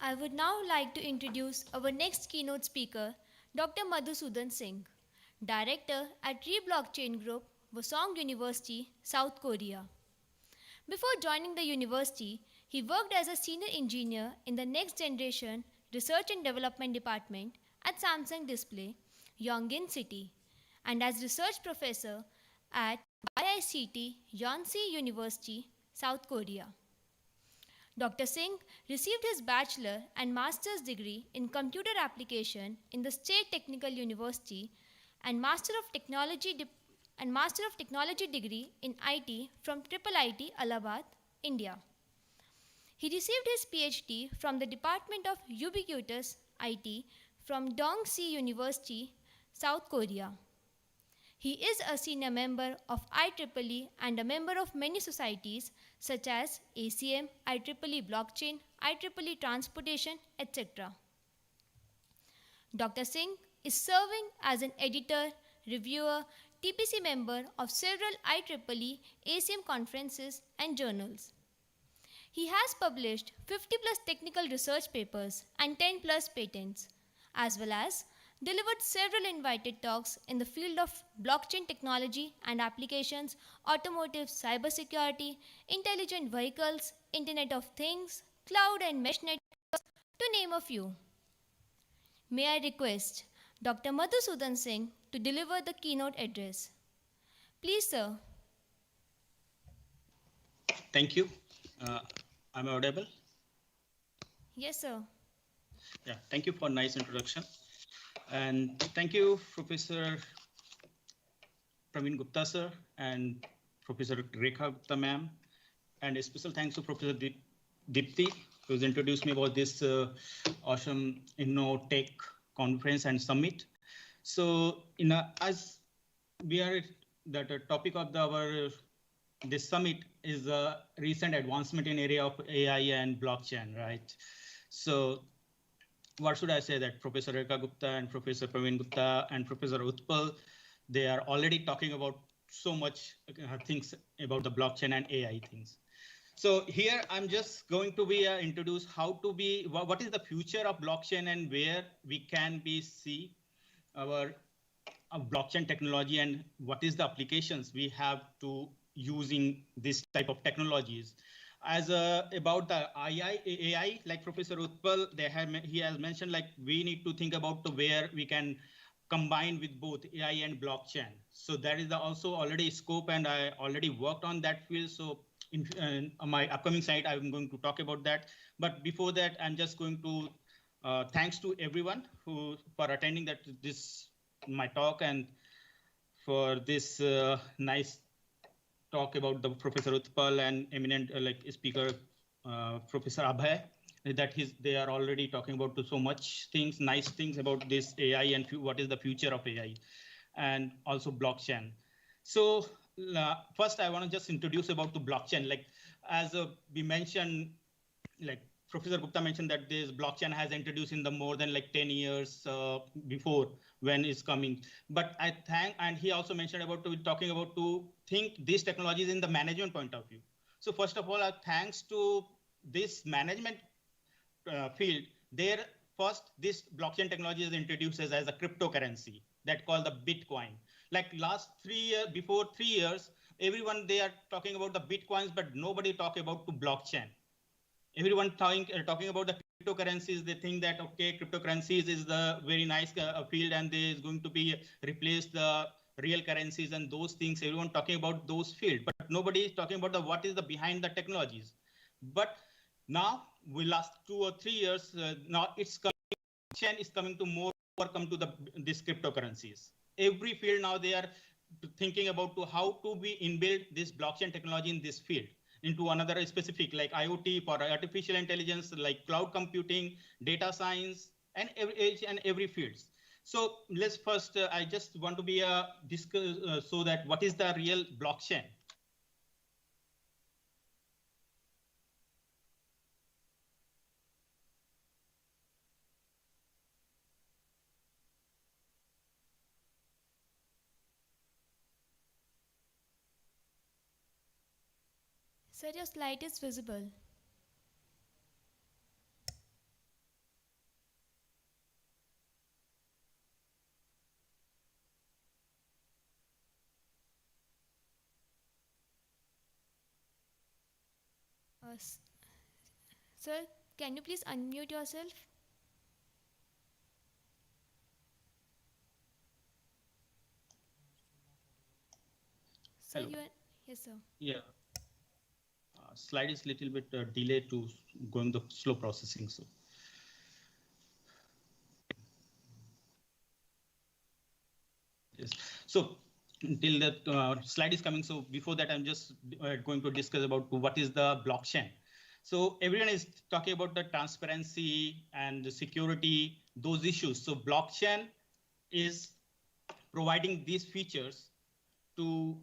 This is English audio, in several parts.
I would now like to introduce our next keynote speaker, Dr. Madhusudan Singh, Director at Tree Blockchain Group, Wosong University, South Korea. Before joining the university, he worked as a senior engineer in the Next Generation Research and Development Department at Samsung Display, Yongin City, and as research professor at YICT Yonsei University, South Korea. Dr. Singh received his bachelor and master's degree in computer application in the State Technical University and Master of Technology degree in IT from Triple IT Allahabad, India. He received his PhD from the Department of Ubiquitous IT from Dongsi University, South Korea. He is a senior member of IEEE and a member of many societies such as ACM, IEEE Blockchain, IEEE Transportation, etc. Dr. Singh is serving as an editor, reviewer, TPC member of several IEEE ACM conferences and journals. He has published 50 plus technical research papers and 10 plus patents, as well as delivered several invited talks in the field of blockchain technology and applications, automotive cybersecurity, intelligent vehicles, Internet of Things, cloud and mesh networks, to name a few. May I request Dr. Madhusudan Singh to deliver the keynote address. Please, sir. Thank you. I'm audible? Yes, sir. Yeah, thank you for nice introduction. And thank you, Professor Praveen Gupta, sir, and Professor Rekha Gupta, ma'am. And a special thanks to Professor Dipti, who's introduced me about this awesome InnoTech conference and summit. So, as we are, the topic of our this summit is a recent advancement in area of AI and blockchain, right? So what should I say, that Professor Rekha Gupta and Professor Praveen Gupta and Professor Utpal, they are already talking about so much things about the blockchain and AI things. So here I'm just going to be introduce how to be, what is the future of blockchain and where we can be see our blockchain technology and what is the applications we have to using this type of technologies. As about the AI, like Professor Utpal, he has mentioned, like we need to think about the where we can combine with both AI and blockchain. So that is also already scope, and I already worked on that field. So in my upcoming site, I'm going to talk about that. But before that, I'm just going to thanks to everyone for attending my talk and for this nice talk about the Professor Utpal and eminent speaker Professor Abhay, that they are already talking about so much things, nice things about this AI and what is the future of AI and also blockchain. So first I want to just introduce about the blockchain. Like as we mentioned, like Professor Gupta mentioned that this blockchain has introduced in the more than like 10 years before when it's coming. But and he also mentioned about talking about to think these technologies in the management point of view. So first of all, thanks to this management field, first this blockchain technology is introduced as a cryptocurrency that called the Bitcoin. Like last 3 years, before 3 years, everyone they are talking about the Bitcoins, but nobody talk about the blockchain. Everyone talking about the cryptocurrencies, they think that, okay, cryptocurrencies is the very nice field and they is going to be replace the real currencies and those things. Everyone talking about those fields, but nobody is talking about what is the behind the technologies. But now we last 2 or 3 years, now it's coming to more come to these cryptocurrencies. Every field now they are thinking about how to be inbuilt this blockchain technology in this field into another specific like IoT for artificial intelligence, like cloud computing, data science, and every fields. So let's first, I just want to be discuss so that what is the real blockchain. Sir, your slide is visible. S- Sir, can you please unmute yourself? Sir, Hello. you are. Yes, sir. Yeah. Slide is little bit delay to going the slow processing. So yes. So until that slide is coming. So before that, I'm just going to discuss about what is the blockchain. So everyone is talking about the transparency and the security, those issues. So blockchain is providing these features to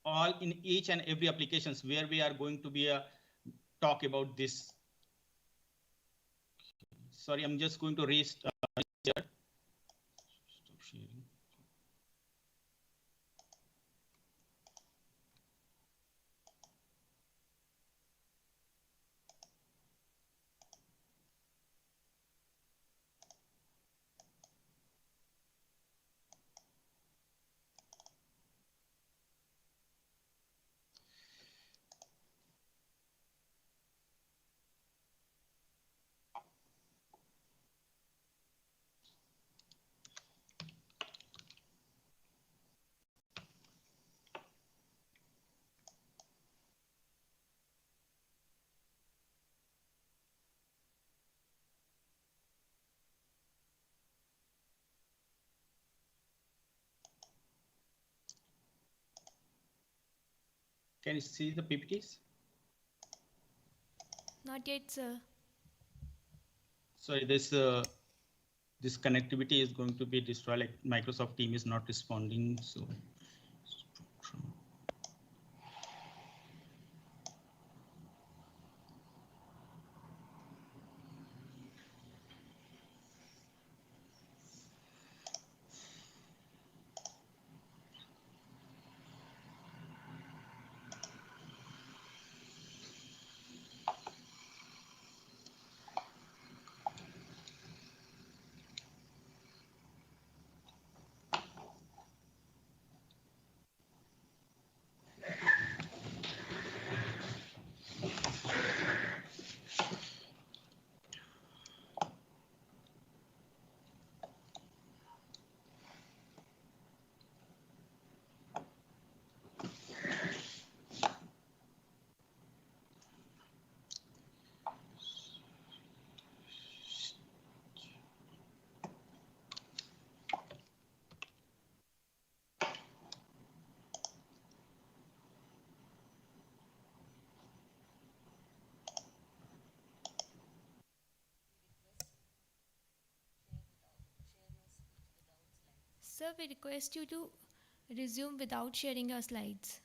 all in each and every applications where we are going to be talk about this. Sorry, I'm just going to restart. Stop sharing. Can you see the PPTs? Not yet, sir. Sorry, this connectivity is going to be destroyed. Like Microsoft Team is not responding. So Sir, we request you to resume without sharing your slides.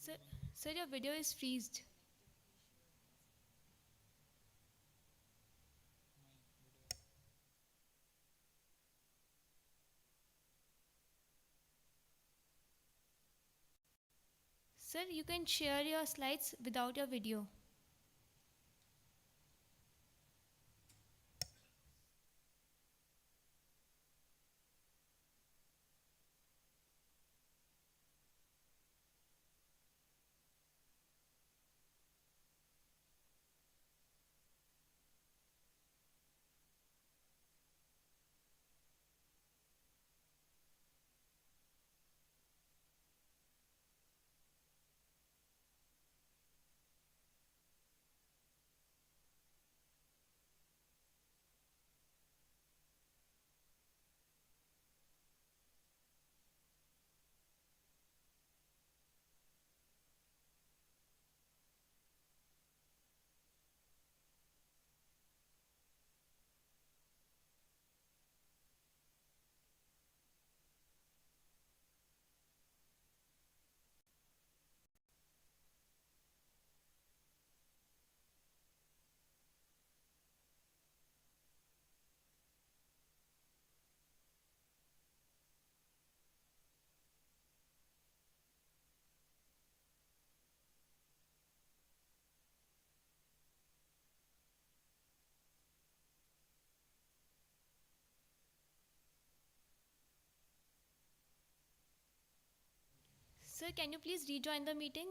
Sir, sir, your video is freezed. Sir, you can share your slides without your video. sir, can you please rejoin the meeting?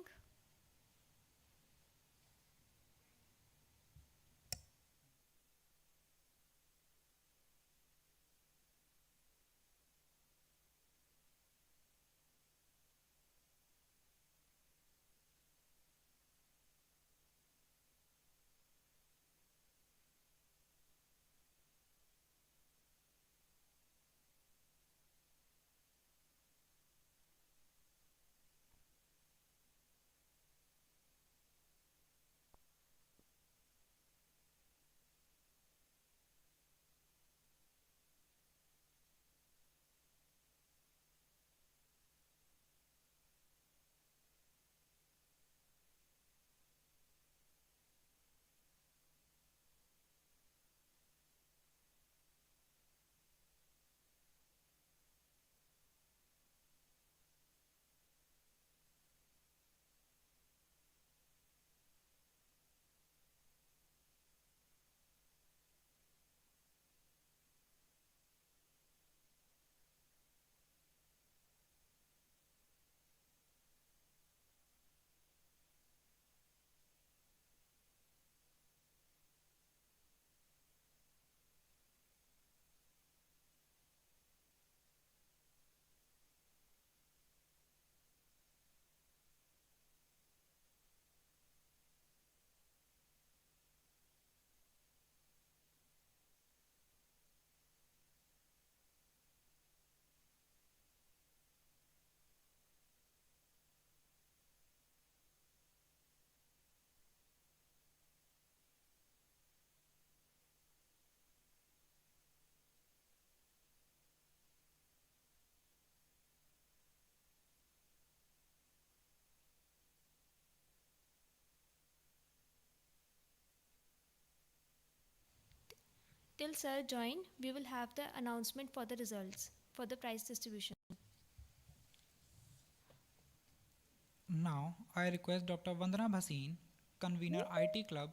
Till sir join, we will have the announcement for the results for the prize distribution. Now, I request Dr. Vandana Bhasin, convener IT Club,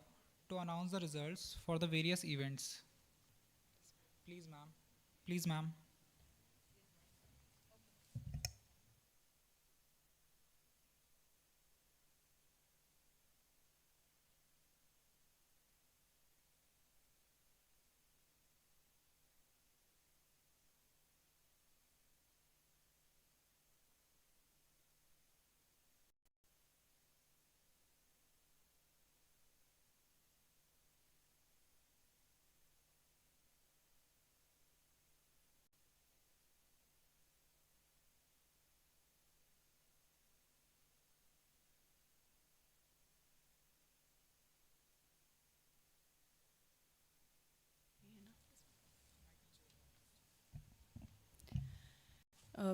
to announce the results for the various events. Please, ma'am. Please, ma'am.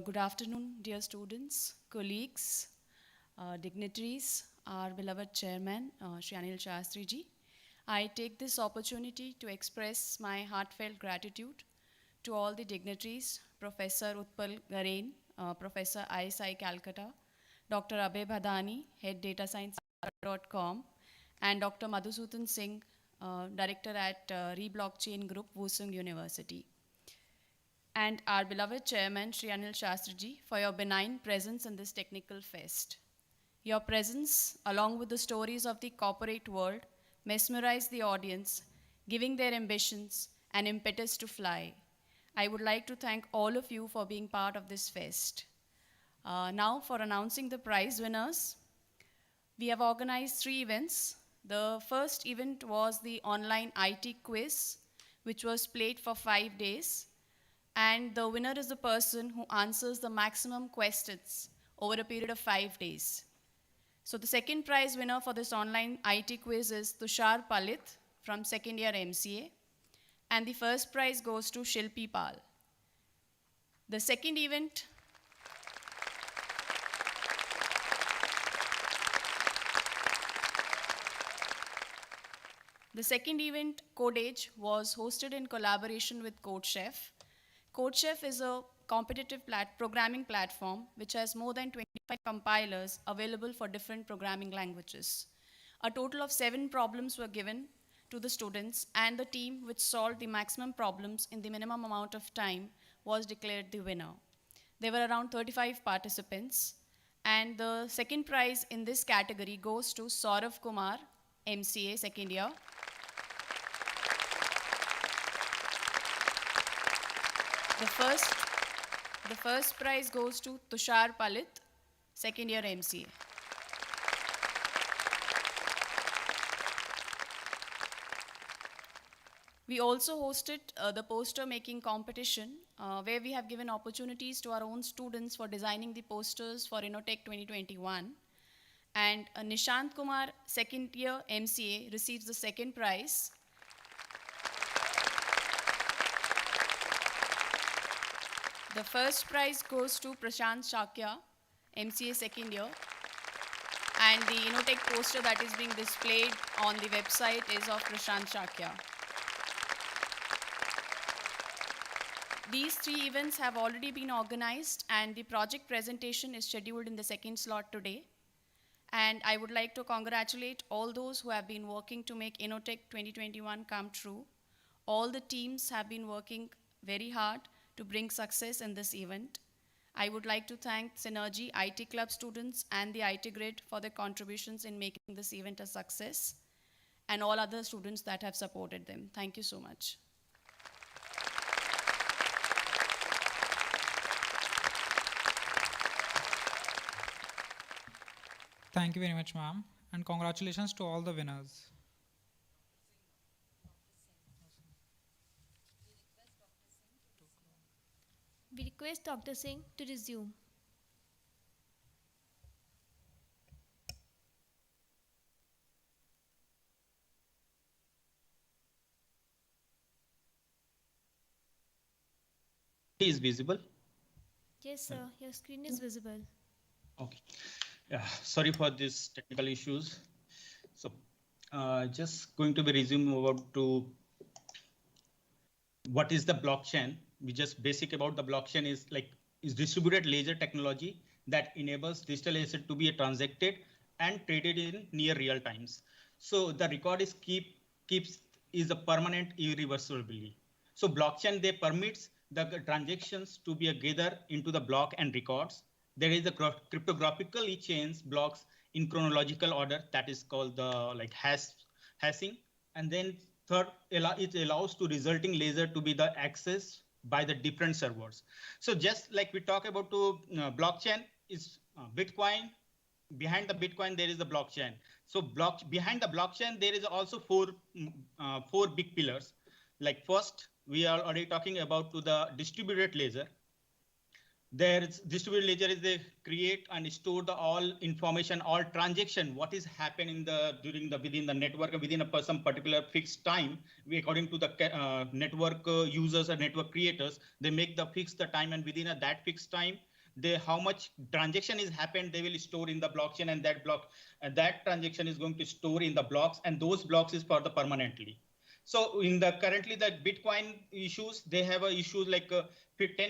Good afternoon, dear students, colleagues, dignitaries, our beloved chairman, Shri Anil Shastri ji. I take this opportunity to express my heartfelt gratitude to all the dignitaries, Professor Utpal Garain, Professor ISI Calcutta, Dr. Abhay Bhadani, Head Data Science.com, and Dr. Madhusudan Singh, Director at Reblockchain Group, Wusung University, and our beloved chairman, Shri Anil Shastriji, for your benign presence in this technical fest. Your presence, along with the stories of the corporate world, mesmerized the audience, giving their ambitions an impetus to fly. I would like to thank all of you for being part of this fest. Now, for announcing the prize winners, we have organized 3 events. The first event was the online IT quiz, which was played for 5 days. And the winner is the person who answers the maximum questions over a period of 5 days. So the second prize winner for this online IT quiz is Tushar Palit from second year MCA. And the first prize goes to Shilpi Pal. The second event Code Age, was hosted in collaboration with CodeChef. CodeChef is a competitive programming platform which has more than 25 compilers available for different programming languages. A total of 7 problems were given to the students, and the team which solved the maximum problems in the minimum amount of time was declared the winner. There were around 35 participants, And the second prize in this category goes to Saurav Kumar, MCA, second year. The first prize goes to Tushar Palit, second year MCA. We also hosted the poster making competition where we have given opportunities to our own students for designing the posters for Innotech 2021. And Nishant Kumar, second year MCA, receives the second prize. The first prize goes to Prashant Shakya, MCA second year. And the Innotech poster that is being displayed on the website is of Prashant Shakya. These three events have already been organized and the project presentation is scheduled in the second slot today. And I would like to congratulate all those who have been working to make Innotech 2021 come true. All the teams have been working very hard to bring success in this event. I would like to thank Synergy IT Club students and the IT Grid for their contributions in making this event a success, and all other students that have supported them. Thank you so much. Thank you very much, ma'am, and congratulations to all the winners. We request Dr. Singh to resume. Is visible. Yes, sir, your screen is visible. Okay. Yeah, sorry for these technical issues. So just going to be resume over to what is the blockchain. We just basic about the blockchain is distributed ledger technology that enables digital asset to be transacted and traded in near real times. So the record is keeps is a permanent irreversibly. So blockchain they permits the transactions to be gathered into the block and records. There is a cryptographically changed blocks in chronological order that is called the hashing. And then third, it allows to resulting ledger to be the accessed by the different servers. So just like we talk about to blockchain is Bitcoin. Behind the Bitcoin, there is the blockchain. So behind the blockchain, there is also four big pillars. Like first, we are already talking about to the distributed ledger. There's distributed ledger is they create and store the all information, all transaction, what is happening within the network within some particular fixed time. According to the network users or network creators, they make the fix the time, and within that fixed time, how much transaction is happened, they will store in the blockchain, and that transaction is going to store in the blocks, and those blocks is for the permanently. So in the currently the Bitcoin issues, they have issues like 10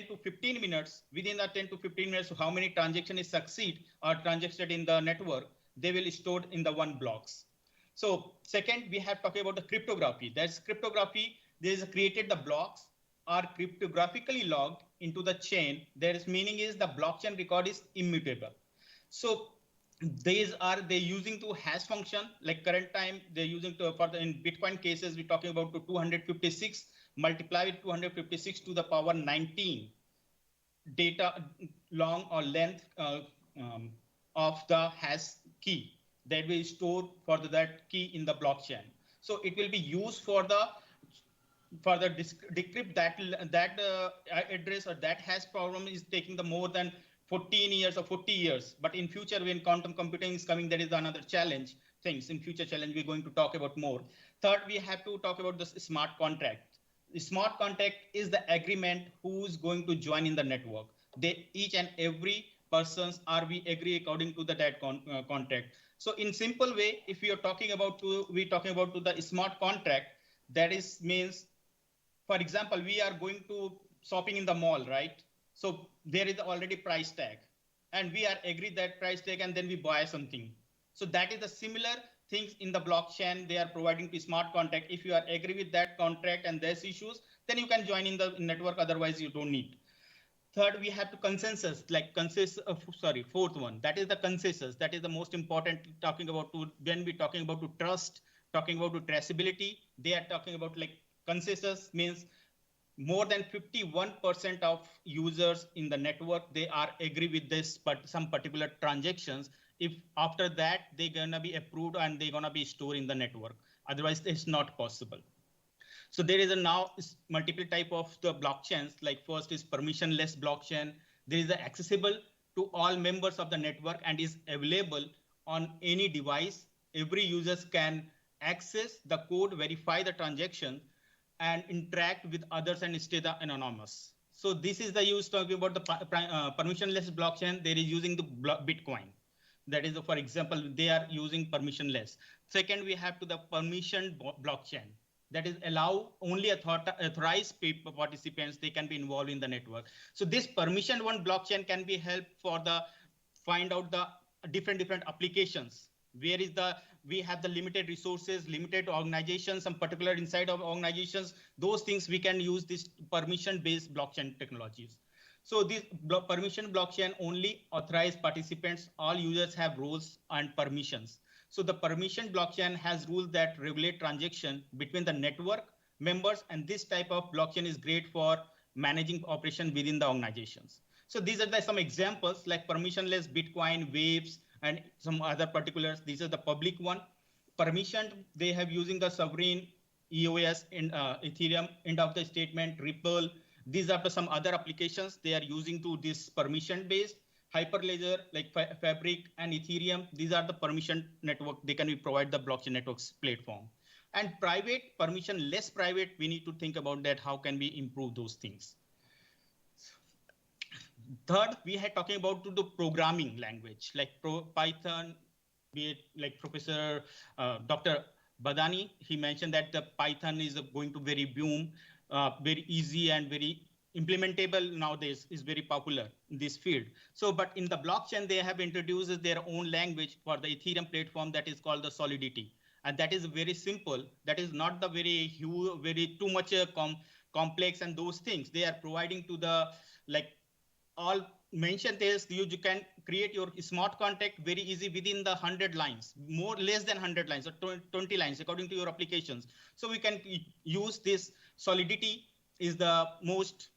to 15 minutes. Within the 10 to 15 minutes, how many transactions is succeed or transacted in the network, they will stored in the one blocks. So second, we have talked about the cryptography. That's cryptography. There is created the blocks are cryptographically logged into the chain. Their meaning is the blockchain record is immutable. So these are they using to hash function, like current time they're using to in Bitcoin cases we're talking about to 256 multiply with 256 to the power 19 data long or length of the hash key that will store for that key in the blockchain. So it will be used for the decrypt that address or that hash problem is taking the more than 14 years or 40 years. But in future, when quantum computing is coming, that is another challenge. Things in future challenge we're going to talk about more. Third, we have to talk about the smart contract. The smart contract is the agreement who's going to join in the network. They each and every persons are we agree according to that contract. So in simple way, if we are talking about the smart contract, that is means, for example, we are going to shopping in the mall, right? So there is already price tag, and we are agreed that price tag, and then we buy something. So that is the similar things in the blockchain. They are providing to smart contract. If you are agree with that contract and there's issues, then you can join in the network. Otherwise, you don't need. Third, we have to consensus, like fourth one, that is the consensus. That is the most important, talking about to, when we talking about to trust, talking about to traceability, they are talking about like consensus means more than 51% of users in the network, they are agree with this, but some particular transactions, if after that, they're gonna be approved and they're gonna be stored in the network. Otherwise, it's not possible. So there is a now multiple type of the blockchains. Like first is permissionless blockchain. There is a accessible to all members of the network and is available on any device. Every users can access the code, verify the transaction, and interact with others and stay the anonymous. So this is the use talking about the permissionless blockchain. There is using the Bitcoin. That is, for example, they are using permissionless. Second, we have to the permission blockchain. That is allow only authorized participants, they can be involved in the network. So this permission one blockchain can be help for the find out the different applications. Where is the, we have the limited resources, limited organizations, some particular inside of organizations, those things we can use this permission based blockchain technologies. So this permission blockchain only authorized participants, all users have roles and permissions. So the permission blockchain has rules that regulate transaction between the network members, and this type of blockchain is great for managing operation within the organizations. So these are some examples like permissionless Bitcoin, Waves, and some other particulars. These are the public one. Permission, they have using the sovereign EOS in Ethereum, end of the statement, Ripple. These are some other applications they are using to this permission based. Hyperledger, like Fabric and Ethereum, these are the permission network. They can be provide the blockchain networks platform. And private, permission less private, we need to think about that. How can we improve those things? Third, we had talking about the programming language like Python, be it like Professor Dr. Badani, he mentioned that the Python is going to very boom, very easy and very implementable nowadays, is very popular in this field. So, but in the blockchain, they have introduced their own language for the Ethereum platform that is called the Solidity. And that is very simple. That is not the very huge, very too much complex and those things. They are providing to the, like all mentioned is you can create your smart contract very easy within the 100 lines, more less than 100 lines or 20 lines according to your applications. So we can use this. Solidity is the most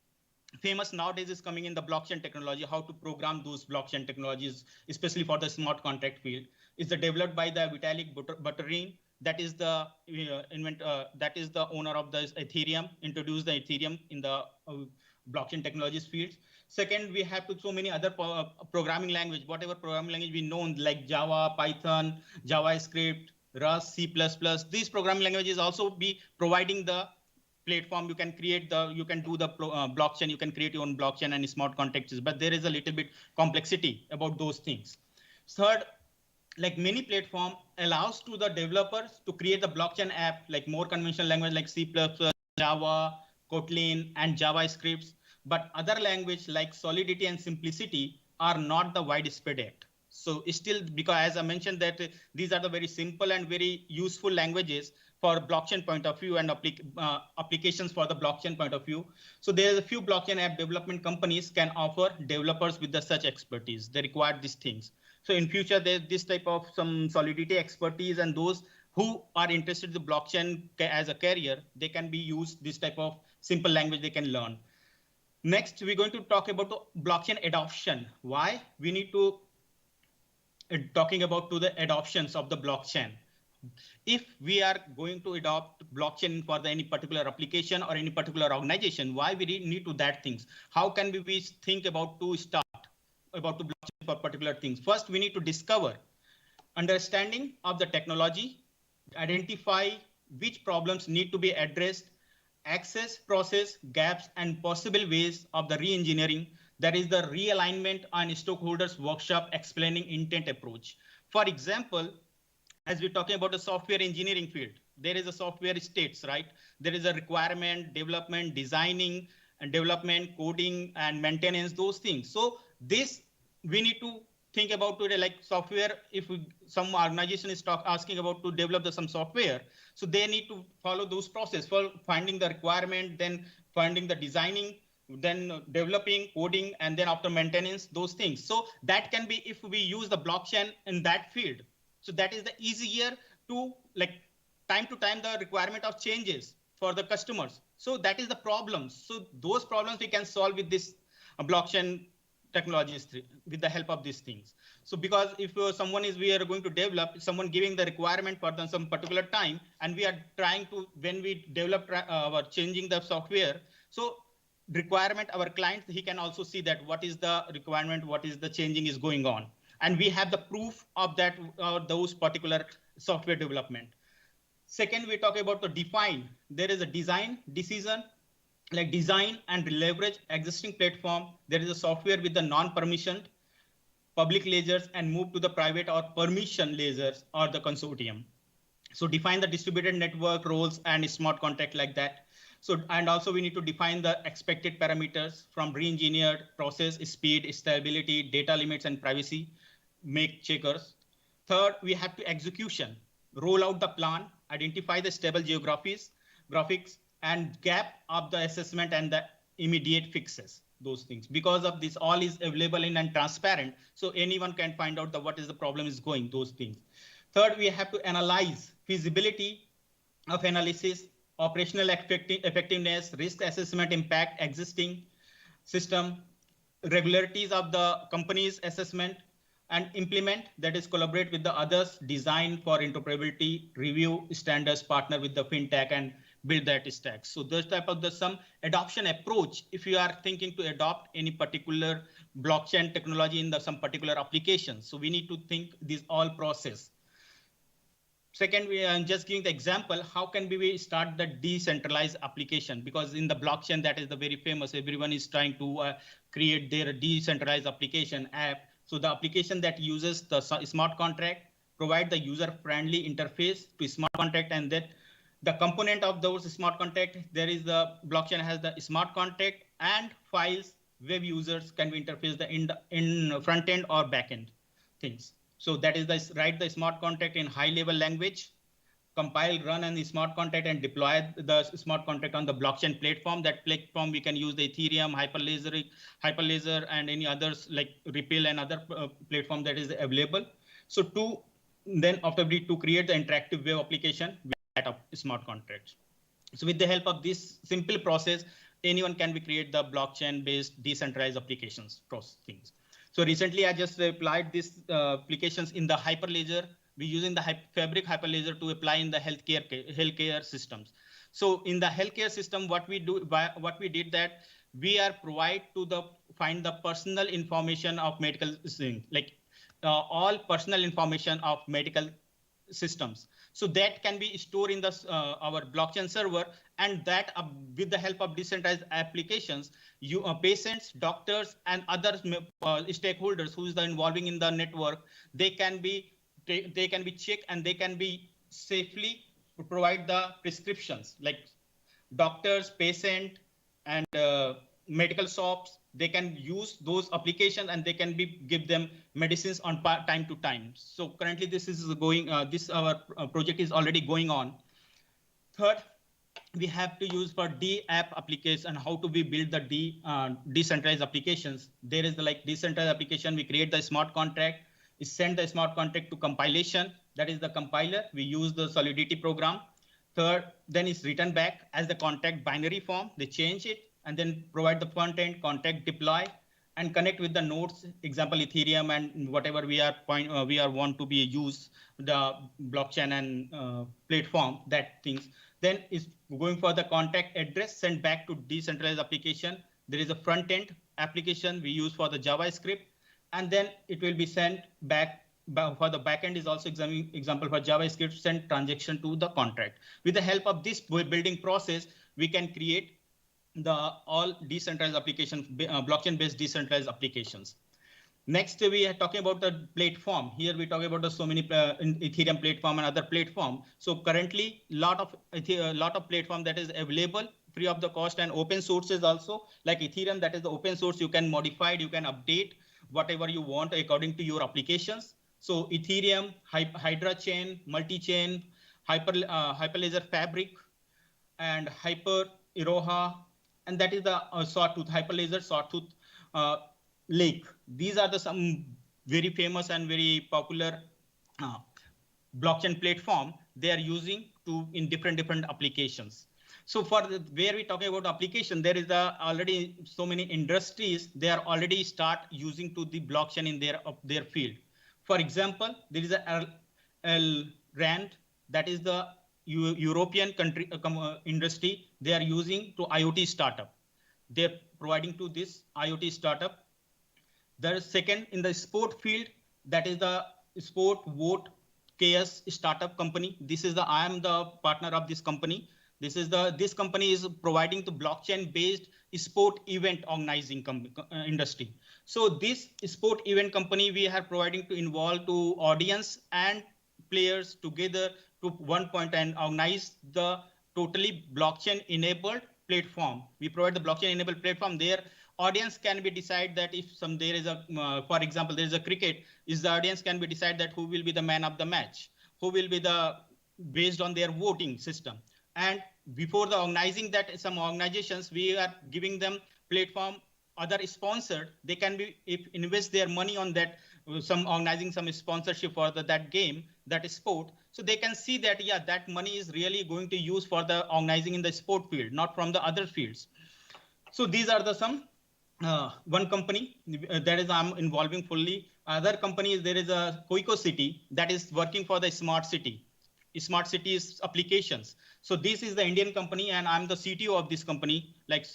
famous nowadays, is coming in the blockchain technology, how to program those blockchain technologies, especially for the smart contract field. Is developed by the Vitalik Buterin. That is the that is the owner of the Ethereum, introduced the Ethereum in the blockchain technologies fields. Second, we have to so many other programming language, whatever programming language we know, like Java, Python, JavaScript, Rust, C++. These programming languages also be providing the platform. You can create the, you can do the blockchain, you can create your own blockchain and smart contracts, but there is a little bit complexity about those things. Third, like many platform allows to the developers to create the blockchain app, like more conventional language like C++, Java, Kotlin, and JavaScript. But other language like Solidity and Simplicity are not the widespread yet. So still, because as I mentioned that these are the very simple and very useful languages for blockchain point of view and applications for the blockchain point of view. So there's a few blockchain app development companies can offer developers with the such expertise. They require these things. So in future, there's this type of some Solidity expertise, and those who are interested in the blockchain as a career, they can be used this type of simple language they can learn. Next, we're going to talk about the blockchain adoption. Why we need to talking about to the adoptions of the blockchain. If we are going to adopt blockchain for any particular application or any particular organization, why we need to that things? How can we think about to start about the blockchain for particular things? First, we need to discover understanding of the technology, identify which problems need to be addressed, access, process, gaps, and possible ways of the re-engineering. That is the realignment and stakeholders workshop explaining intent approach. For example, as we're talking about the software engineering field, there is a software states, right? There is a requirement, development, designing, and development, coding, and maintenance, those things. So this, we need to think about today, like software, if some organization is asking about to develop some software, so they need to follow those process for finding the requirement, then finding the designing, then developing, coding, and then after maintenance, those things. So that can be if we use the blockchain in that field. So that is the easier to like time to time the requirement of changes for the customers. So that is the problems. So those problems we can solve with this blockchain technologies with the help of these things. So because if someone is we are going to develop someone giving the requirement for some particular time, and we are trying to when we develop our changing the software, so requirement our client he can also see that what is the requirement, what is the changing is going on, and we have the proof of that those particular software development. Second, we talk about the define. There is a design decision, like design and leverage existing platform. There is a software with the non-permissioned public lasers and move to the private or permission lasers or the consortium. So define the distributed network roles and smart contract like that. So, and also we need to define the expected parameters from re-engineered process, speed, stability, data limits, and privacy, make checkers. Third, we have to execution, roll out the plan, identify the stable geographies, graphics, and gap of the assessment and the immediate fixes, those things. Because of this, all is available in and transparent. So anyone can find out the what is the problem is going, those things. Third, we have to analyze feasibility of analysis, operational effectiveness, risk assessment, impact, existing system, regularities of the company's assessment, and implement, that is collaborate with the others, design for interoperability, review standards, partner with the fintech, and build that stack. So those type of some adoption approach, if you are thinking to adopt any particular blockchain technology in some particular application. So we need to think this all process. Second, we are just giving the example, how can we start the decentralized application? Because in the blockchain, that is the very famous, everyone is trying to create their decentralized application app. So the application that uses the smart contract, provide the user-friendly interface to smart contract, and that the component of those smart contract, there is the blockchain has the smart contract and files, web users can be interface in front end or back end things. So that is the write the smart contract in high level language, compile, run on the smart contract, and deploy the smart contract on the blockchain platform. That platform we can use the Ethereum, Hyperledger, and any others like Ripple and other platform that is available. So then after we to create the interactive web application with that smart contracts. So with the help of this simple process, anyone can create the blockchain-based decentralized applications things. So recently, I just applied these applications in the Hyperledger. We're using the Fabric Hyperledger to apply in the healthcare systems. So in the healthcare system, what we did that we are provide to find the personal information of medical thing, like all personal information of medical systems. So that can be stored in the our blockchain server, and that with the help of decentralized applications, patients, doctors, and other stakeholders who is involving in the network, they can be checked, and they can be safely provide the prescriptions, like doctors, patient, and medical shops. They can use those applications, and they can give them medicines on time to time. So currently this is going, our project is already going on. Third, we have to use for app application, and how to we build the decentralized applications. There is the decentralized application. We create the smart contract, we send the smart contract to compilation. That is the compiler. We use the Solidity program. Third, then it's written back as the contract binary form. They change it, and then provide the front end, contact, deploy, and connect with the nodes, example, Ethereum, and whatever we are want to be used, the blockchain and platform, that things. Then is going for the contact address, sent back to decentralized application. There is a front end application we use for the JavaScript, and then it will be sent back for the backend is also example for JavaScript, send transaction to the contract. With the help of this building process, we can create the all decentralized applications, blockchain-based decentralized applications. Next, we are talking about the platform. Here we talk about the so many Ethereum platform and other platform. So currently, lot of platform that is available free of the cost, and open sources also, like Ethereum, that is the open source. You can modify it, you can update whatever you want according to your applications. So Ethereum, Hydra chain, multi-chain, Hyperledger Fabric, and Hyper, Iroha, and that is the Sawtooth, Hyperlaser Sawtooth Lake. These are the some very famous and very popular blockchain platform they are using to in different applications. So for where we're talking about application, there is already so many industries they are already start using to the blockchain in their field. For example, there is a RAND, that is the European country industry. They are using to IoT startup. They're providing to this IoT startup. The second in the sport field, that is the Sport Vote KS startup company. I am the partner of this company. This company is providing the blockchain based sport event organizing industry. So this sport event company we are providing to involve to audience and players together to one point and organize the totally blockchain enabled platform. We provide the blockchain enabled platform. There audience can be decide that if there is a for example there is a cricket, is the audience can be decide that who will be the man of the match, who will be the based on their voting system. And before the organizing that, some organizations we are giving them platform other sponsored, they can be if invest their money on that, some organizing some sponsorship for that game, that sport, so they can see that yeah, that money is really going to use for the organizing in the sport field, not from the other fields. So these are the some one company that is I'm involving fully. Other companies, there is a Koiko City that is working for the smart cities applications. So this is the Indian company and I'm the CTO of this company, like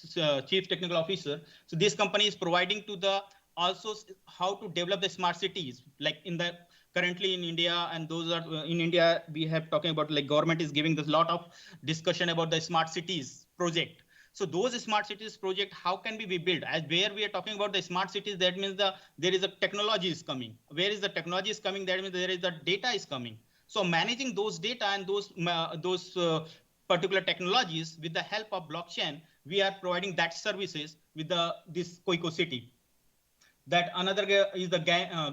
chief technical officer. So this company is providing to the also how to develop the smart cities, like in the currently in India, and those are in India we have talking about like government is giving this lot of discussion about the smart cities project. So those smart cities project, how can we be built? As where we are talking about the smart cities, that means there is a technology is coming. Where is the technology is coming? That means there is the data is coming. So managing those data and those particular technologies with the help of blockchain, we are providing that services with this Koiko City. That another is the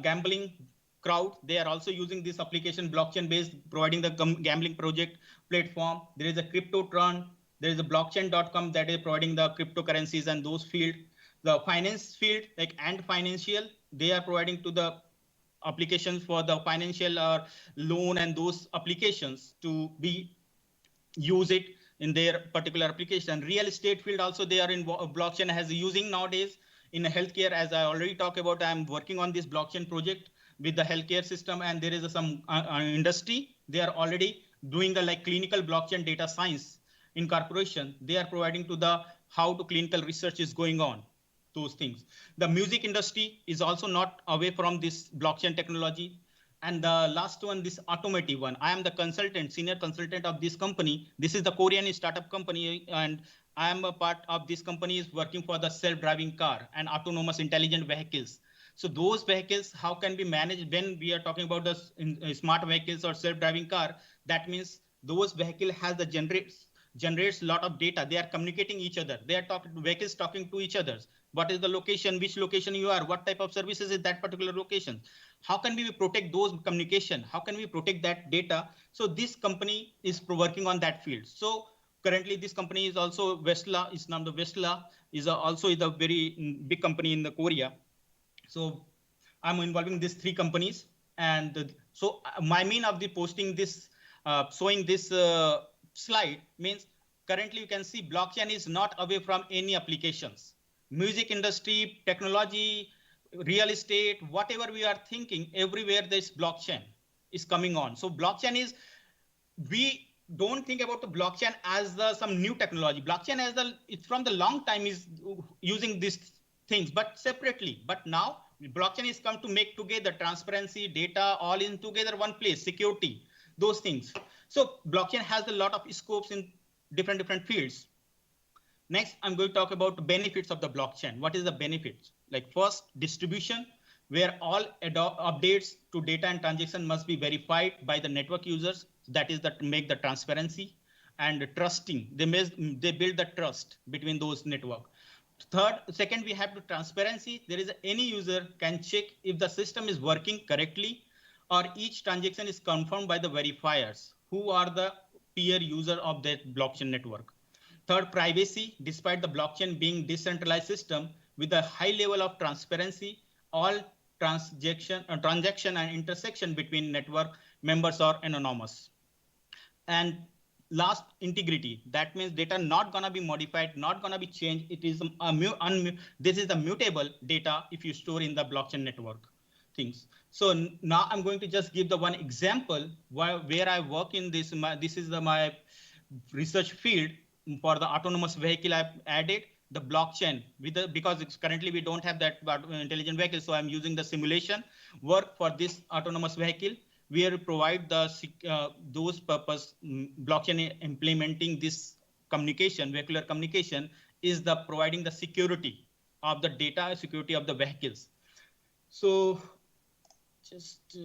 gambling crowd. They are also using this application blockchain based, providing the gambling project platform. There is a Cryptotron. There is a blockchain.com that is providing the cryptocurrencies and those field. The finance field, like Ant Financial, they are providing to the applications for the financial or loan and those applications to be use it in their particular application. Real estate field also they are in blockchain has using nowadays in healthcare. As I already talked about, I'm working on this blockchain project with the healthcare system, and there is some industry. They are already doing the like clinical blockchain data science incorporation. They are providing to the how to clinical research is going on. Those things. The music industry is also not away from this blockchain technology. And the last one, this automotive one, I am the consultant, senior consultant of this company. This is the Korean startup company, and I am a part of this company is working for the self-driving car and autonomous intelligent vehicles. So those vehicles, how can be managed when we are talking about the smart vehicles or self-driving car? That means those vehicle has the generates a lot of data. They are communicating each other. They are vehicles talking to each other. What is the location, which location you are, what type of services is that particular location? How can we protect those communication? How can we protect that data? So this company is working on that field. So currently this company is also Vestla, is named Vestla, is also a very big company in the Korea. So I'm involving these three companies. And so my mean of the posting this, showing this slide means currently you can see blockchain is not away from any applications. Music industry, technology, real estate, whatever we are thinking, everywhere this blockchain is coming on. So blockchain is, we don't think about the blockchain as some new technology. Blockchain as it's from the long time is using these things, but separately. But now blockchain is come to make together transparency, data, all in together one place, security, those things. So blockchain has a lot of scopes in different fields. Next, I'm going to talk about the benefits of the blockchain. What is the benefits? Like first, distribution, where all updates to data and transaction must be verified by the network users. That is that make the transparency and trusting. They build the trust between those network. Second, we have the transparency. There is any user can check if the system is working correctly or each transaction is confirmed by the verifiers who are the peer user of that blockchain network. Third, privacy. Despite the blockchain being decentralized system with a high level of transparency, all transaction and intersection between network members are anonymous. And last, integrity. That means data not gonna be modified, not gonna be changed. It is this is the mutable data if you store in the blockchain network things. So now I'm going to just give the one example where I work in this. This is my research field for the autonomous vehicle. I've added the blockchain with because it's currently we don't have that intelligent vehicle. So I'm using the simulation work for this autonomous vehicle. We provide the those purpose blockchain implementing this communication, vehicular communication is the providing the security of the data, security of the vehicles. So just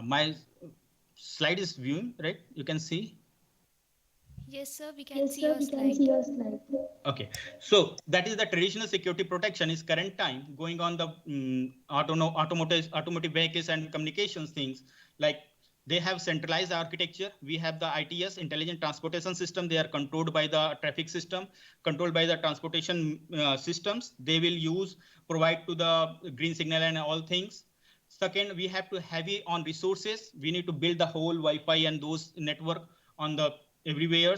my slide is viewing, right? You can see. Yes, sir, we can see your slide. Okay, so that is the traditional security protection is current time going on the automotive vehicles and communications things. Like they have centralized architecture. We have the ITS, intelligent transportation system. They are controlled by the traffic system, controlled by the transportation systems. They will provide to the green signal and all things. Second, we have to heavy on resources. We need to build the whole Wi-Fi and those network on the everywhere.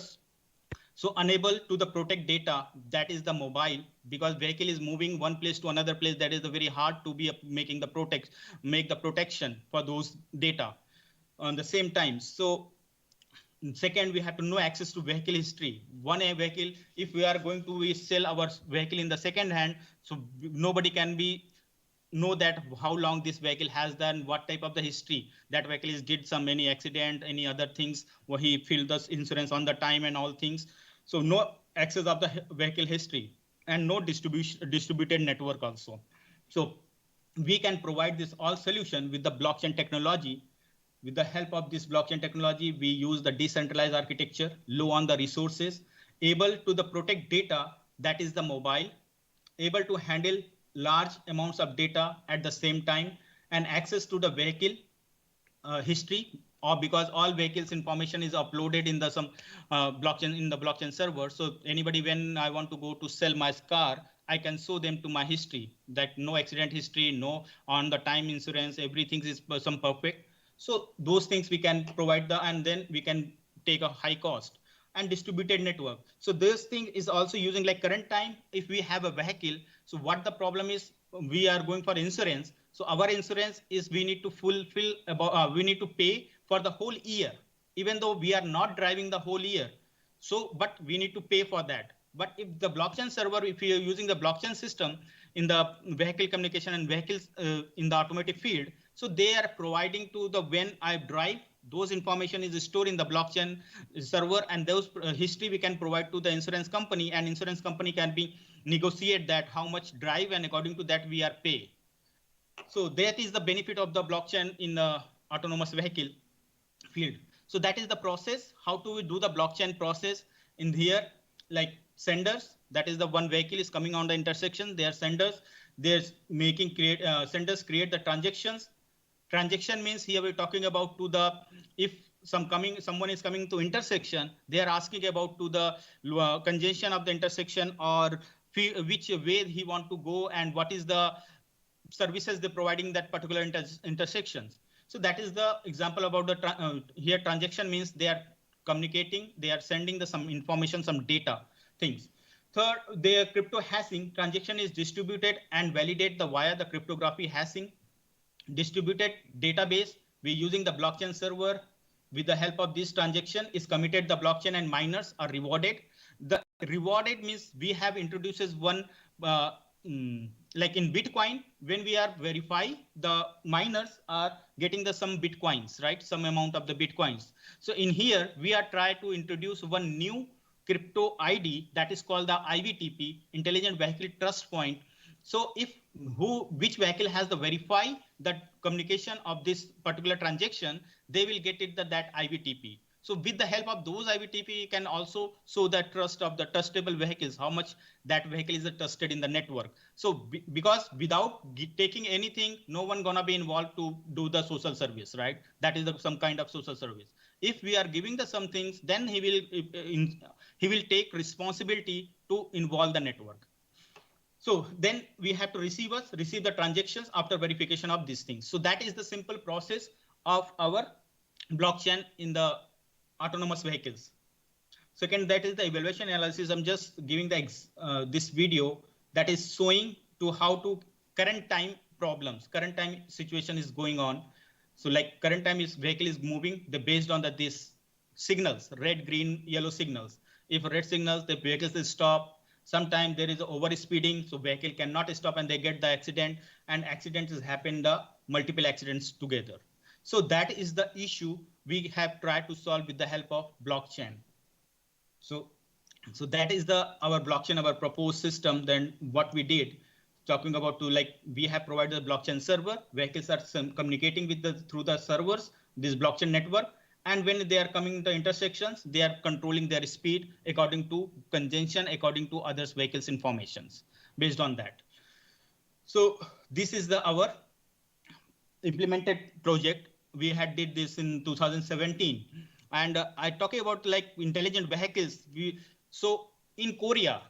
So unable to the protect data, that is the mobile, because vehicle is moving one place to another place. That is the very hard to be making the protection for those data on the same time. So second, we have to know access to vehicle history. A vehicle, if we are going to sell our vehicle in the second hand, so nobody can know that how long this vehicle has done, what type of the history that vehicle is did any accident, any other things where he filled the insurance on the time and all things. So no access of the vehicle history and no distributed network also. So we can provide this all solution with the blockchain technology. With the help of this blockchain technology, we use the decentralized architecture, low on the resources, able to the protect data, that is the mobile, able to handle large amounts of data at the same time, and access to the vehicle history, or because all vehicles information is uploaded in the blockchain in the blockchain server. So anybody, when I want to go to sell my car, I can show them to my history that no accident history, no on the time insurance, everything is some perfect. So those things we can provide and then we can take a high cost. And distributed network. So this thing is also using like current time. If we have a vehicle, so what the problem is, we are going for insurance. So our insurance is we need to fulfill we need to pay for the whole year, even though we are not driving the whole year. So, but we need to pay for that. But if the blockchain server, if you are using the blockchain system in the vehicle communication and vehicles in the automotive field, so they are providing to the when I drive, those information is stored in the blockchain server, and those history we can provide to the insurance company, and insurance company can be negotiate that how much drive, and according to that we are pay. So that is the benefit of the blockchain in the autonomous vehicle field. So that is the process. How do we do the blockchain process in here? Like senders, that is the one vehicle is coming on the intersection. They are senders. They're senders create the transactions. Transaction means here we're talking about to the, if someone is coming to intersection, they are asking about to the congestion of the intersection, or which way he want to go, and what is the services they're providing that particular intersections. So that is the example about the here transaction means they are communicating, they are sending some information, some data things. Third, the crypto hashing. Transaction is distributed and validate via the cryptography hashing. Distributed database, we're using the blockchain server. With the help of this transaction is committed the blockchain, and miners are rewarded. The rewarded means we have introduces one like in Bitcoin, when we are verify, the miners are getting some Bitcoins, right? Some amount of the Bitcoins. So in here, we are trying to introduce one new crypto ID that is called the IVTP, Intelligent Vehicle Trust Point. So if which vehicle has the verify that communication of this particular transaction, they will get it that IVTP. So with the help of those IVTP, you can also show the trust of the trustable vehicles, how much that vehicle is trusted in the network. So because without taking anything, no one gonna be involved to do the social service, right? That is some kind of social service. If we are giving the some things, then he will take responsibility to involve the network. So then we have to receive the transactions after verification of these things. So that is the simple process of our blockchain in the autonomous vehicles. Second, that is the evaluation analysis. I'm just giving the this video that is showing to how to current time problems, current time situation is going on. So like current time is vehicle is moving, they based on these signals, red, green, yellow signals. If red signals, the vehicles will stop. Sometimes there is over speeding, so vehicle cannot stop and they get the accident, and accidents has happened, the multiple accidents together. So that is the issue we have tried to solve with the help of blockchain. So that is our blockchain, our proposed system. Then what we did, talking about we have provided a blockchain server. Vehicles are communicating with through the servers, this blockchain network. And when they are coming to intersections, they are controlling their speed according to congestion, according to others vehicles informations based on that. So this is our implemented project. We had did this in 2017. And I talking about intelligent vehicles. So in Korea,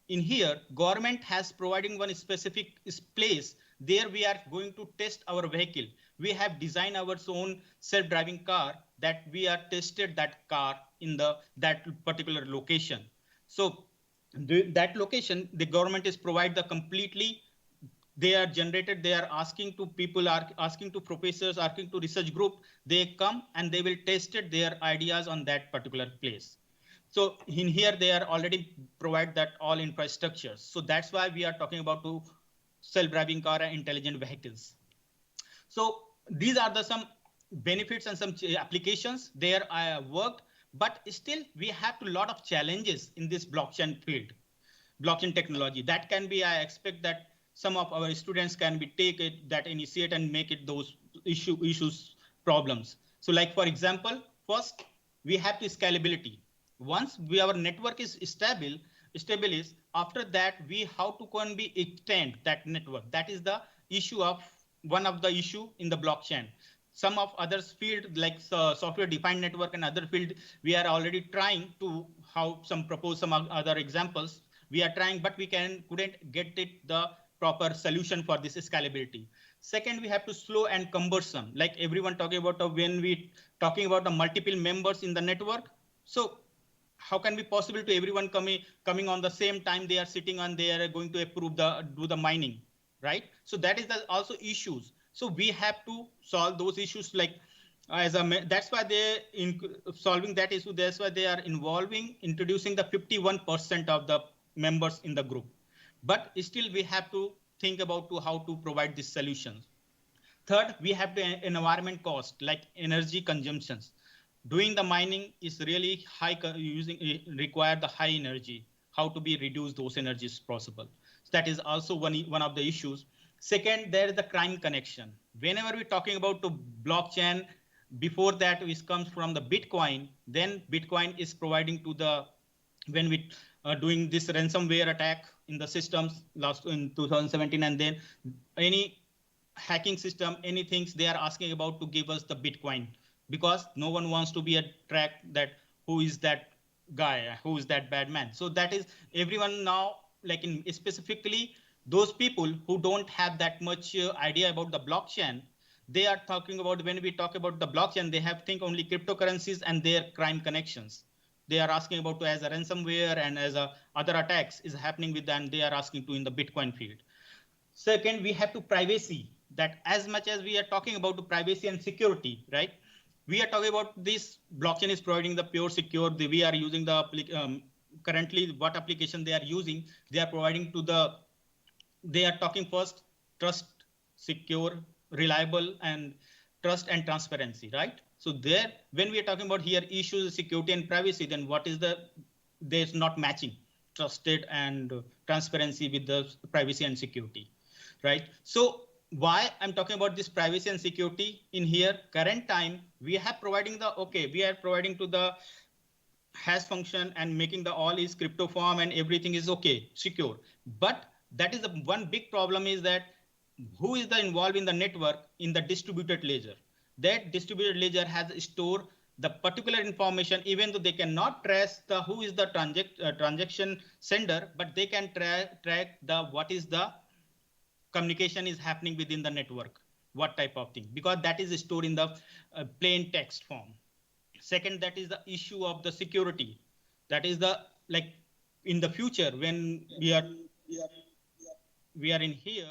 in here, government has providing one specific place. There we are going to test our vehicle. We have designed our own self-driving car that we are tested that car in that particular location. So that location, the government is provide the completely. They are generated. They are asking to people, are asking to professors, asking to research group. They come and they will test their ideas on that particular place. So in here, they are already provide that all infrastructures. So that's why we are talking about to self-driving car and intelligent vehicles. So these are some benefits and some applications there I worked, but still we have a lot of challenges in this blockchain field, blockchain technology. That can be, I expect that some of our students can be take it, that initiate and make it those issues problems. So like, for example, first we have the scalability. Once our network is established, after that we how to can be extend that network. That is the issue of one of the issue in the blockchain. Some of others field like software defined network and other field, we are already trying to propose some other examples. We are trying, but we couldn't get it the proper solution for this scalability. Second, we have to slow and cumbersome, like everyone talking about when we talking about the multiple members in the network. So how can be possible to everyone coming on the same time? They are sitting and they are going to do the mining, right? So that is also issues. So we have to solve those issues. Like that's why they in solving that issue. That's why they are introducing the 51% of the members in the group. But still we have to think about how to provide these solutions. Third, we have the environment cost, like energy consumptions. Doing the mining is really high, require the high energy. How to be reduce those energies possible. So that is also one of the issues. Second, there is the crime connection. Whenever we're talking about the blockchain, before that it comes from the Bitcoin, then Bitcoin is providing to when we doing this ransomware attack in the systems last in 2017, and then any hacking system, anything they are asking about to give us the Bitcoin, because no one wants to be a track that who is that guy, who is that bad man. So that is everyone now, like specifically those people who don't have that much idea about the blockchain, they are talking about, when we talk about the blockchain, they have think only cryptocurrencies and their crime connections. They are asking about as a ransomware and as other attacks is happening with them. They are asking to in the Bitcoin field. Second, we have to privacy, that as much as we are talking about the privacy and security, right? We are talking about this blockchain is providing the pure secure. We are using the currently what application they are using. They are providing to they are talking first, trust, secure, reliable, and trust and transparency, right? So there, when we are talking about here issues, security and privacy, then what is there's not matching trusted and transparency with the privacy and security, right? So why I'm talking about this privacy and security in here. Current time, we are providing to the hash function and making the all is crypto form and everything is okay, secure. But that is the one big problem is that who is the involved in the network in the distributed ledger? That distributed ledger has stored the particular information, even though they cannot trace the who is the transaction sender, but they can track the what is the communication is happening within the network, what type of thing, because that is stored in the plain text form. Second, that is the issue of the security. That is the like in the future when we are in here.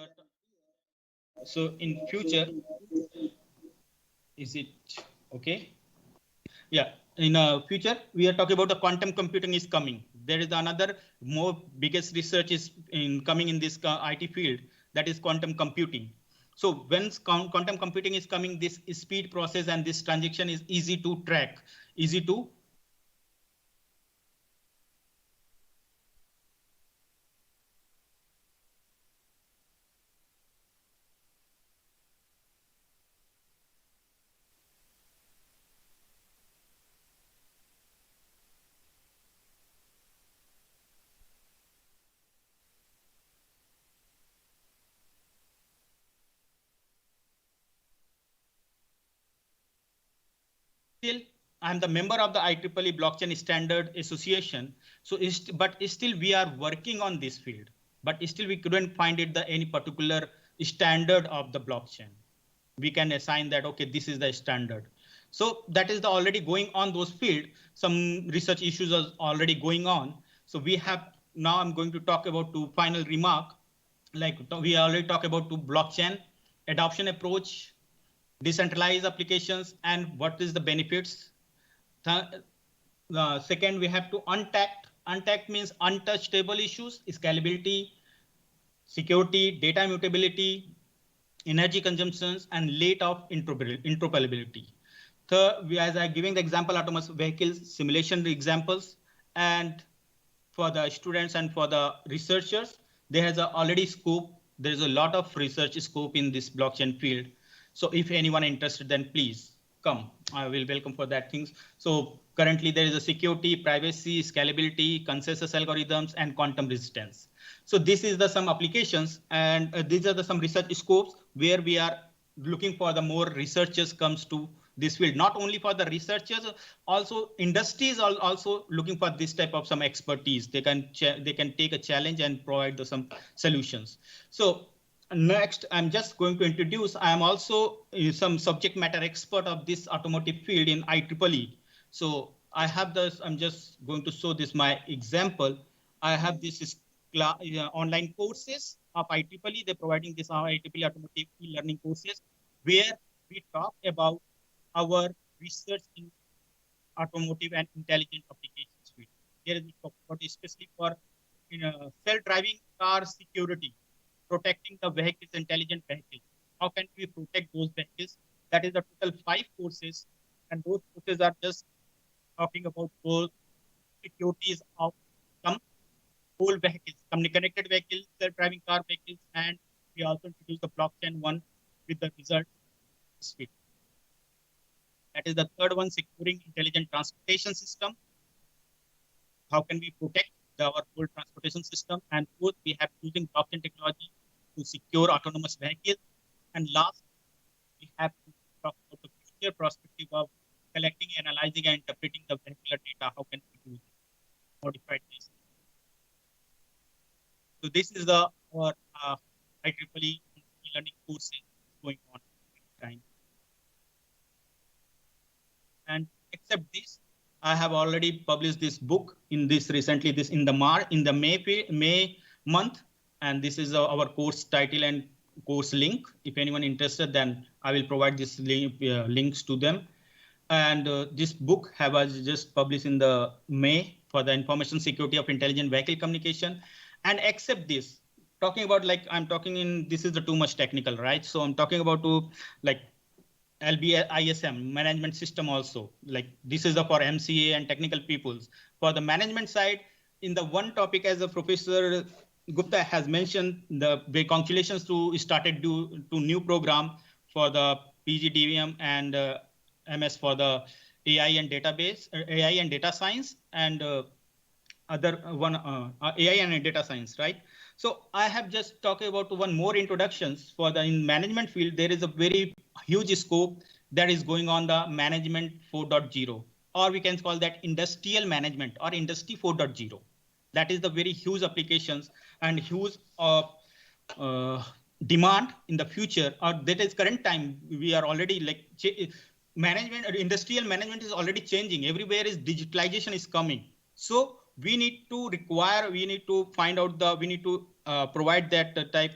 So in future, is it okay? Yeah, in future we are talking about the quantum computing is coming. There is another more biggest research is coming in this IT field, that is quantum computing. So when quantum computing is coming, this speed process and this transaction is easy to track, easy to still I'm the member of the IEEE Blockchain Standard Association. So, but still we are working on this field, but still we couldn't find it the any particular standard of the blockchain. We can assign that, okay, this is the standard. So that is the already going on those field. Some research issues are already going on. So we have, now I'm going to talk about two final remark. Like we already talked about to blockchain adoption approach, decentralized applications, and what is the benefits. Second, we have to untact. Untact means untouchable issues, scalability, security, data immutability, energy consumptions, and rate of interoperability. Third, as I'm giving the example, autonomous vehicles simulation examples, and for the students and for the researchers, there is already scope. There is a lot of research scope in this blockchain field. So if anyone interested, then please come. I will welcome for that things. So currently there is a security, privacy, scalability, consensus algorithms, and quantum resistance. So this is the some applications, and these are the some research scopes where we are looking for the more researchers comes to this field. Not only for the researchers, also industries are also looking for this type of some expertise. They can take a challenge and provide some solutions. So next, I'm just going to introduce, I am also some subject matter expert of this automotive field in IEEE. So I have this, I'm just going to show this my example. I have this online courses of IEEE. They're providing this IEEE automotive e-learning courses where we talk about our research in automotive and intelligent applications field. There is about especially for self-driving car security, protecting the vehicles, intelligent vehicles. How can we protect those vehicles? That is the total 5 courses, and those courses are just talking about those securities of some whole vehicles, some connected vehicles, self-driving car vehicles, and we also introduce the blockchain one with the result suite. That is the third one, securing intelligent transportation system. How can we protect our whole transportation system? And fourth, we have using blockchain technology to secure autonomous vehicles. And last, we have to talk about the future perspective of collecting, analyzing, and interpreting the vehicular data. How can we use it? Modified this. So this is the our IEEE e-learning courses going on time. And except this, I have already published this book in this recently, this in the May month, and this is our course title and course link. If anyone interested, then I will provide this links to them. And this book was just published in the May for the information security of intelligent vehicle communication. And except this, talking about like I'm talking in, this is the too much technical, right? So I'm talking about to like LBISM management system also, like this is the for MCA and technical peoples. For the management side, in the one topic as a professor Gupta has mentioned congratulations to started to new program for the PGDVM and MS for the AI and database, AI and data science, and other one AI and data science, right? So I have just talked about one more introductions for the in management field. There is a very huge scope that is going on the management 4.0, or we can call that industrial management or industry 4.0. That is the very huge applications and huge uh, demand in the future, or that is current time. We are already like management, industrial management is already changing. Everywhere is digitalization is coming. So we need to require, we need to find out we need to provide that type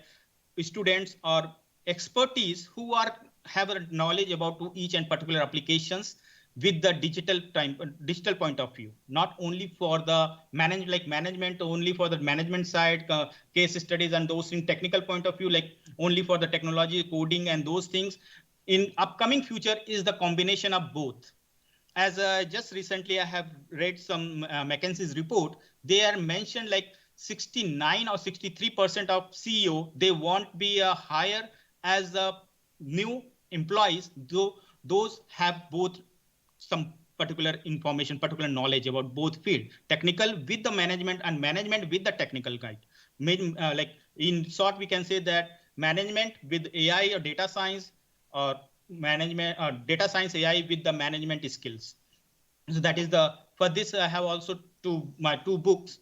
students or expertise who are have a knowledge about each and particular applications with the digital point of view, not only for the management only for the management side, case studies and those in technical point of view, like only for the technology coding and those things. In upcoming future is the combination of both. As just recently I have read some McKinsey's report. They are mentioned like 69 or 63% of CEO, they want be a hire as a new employees, though those have both some particular information, particular knowledge about both field, technical with the management and management with the technical guide. Like in short, we can say that management with AI or data science, or management or data science AI with the management skills. So that is the, for this I have also my two books.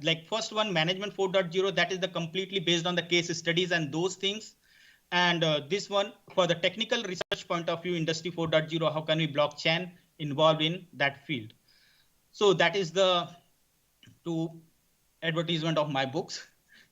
Like first one, Management 4.0, that is the completely based on the case studies and those things. And this one for the technical research point of view, Industry 4.0, how can we blockchain involved in that field? So that is the two advertisement of my books.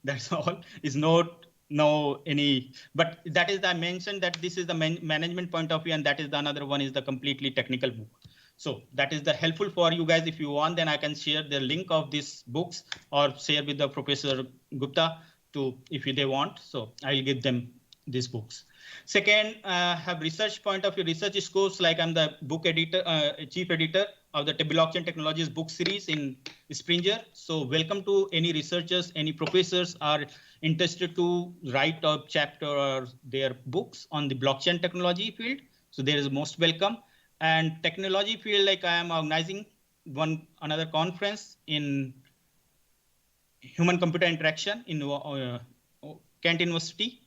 That's all. Is not no any, but that is, I mentioned that this is the management point of view, and that is the another one is the completely technical book. So that is the helpful for you guys. If you want, then I can share the link of these books or share with the Professor Gupta to, if they want. So I'll give them these books. Second, have research point of view, research scopes, like I'm the book editor, chief editor of the blockchain technologies book series in Springer. So welcome to any researchers, any professors are interested to write a chapter or their books on the blockchain technology field. So there is most welcome. And technology field, like I am organizing another conference in human computer interaction in Kent University,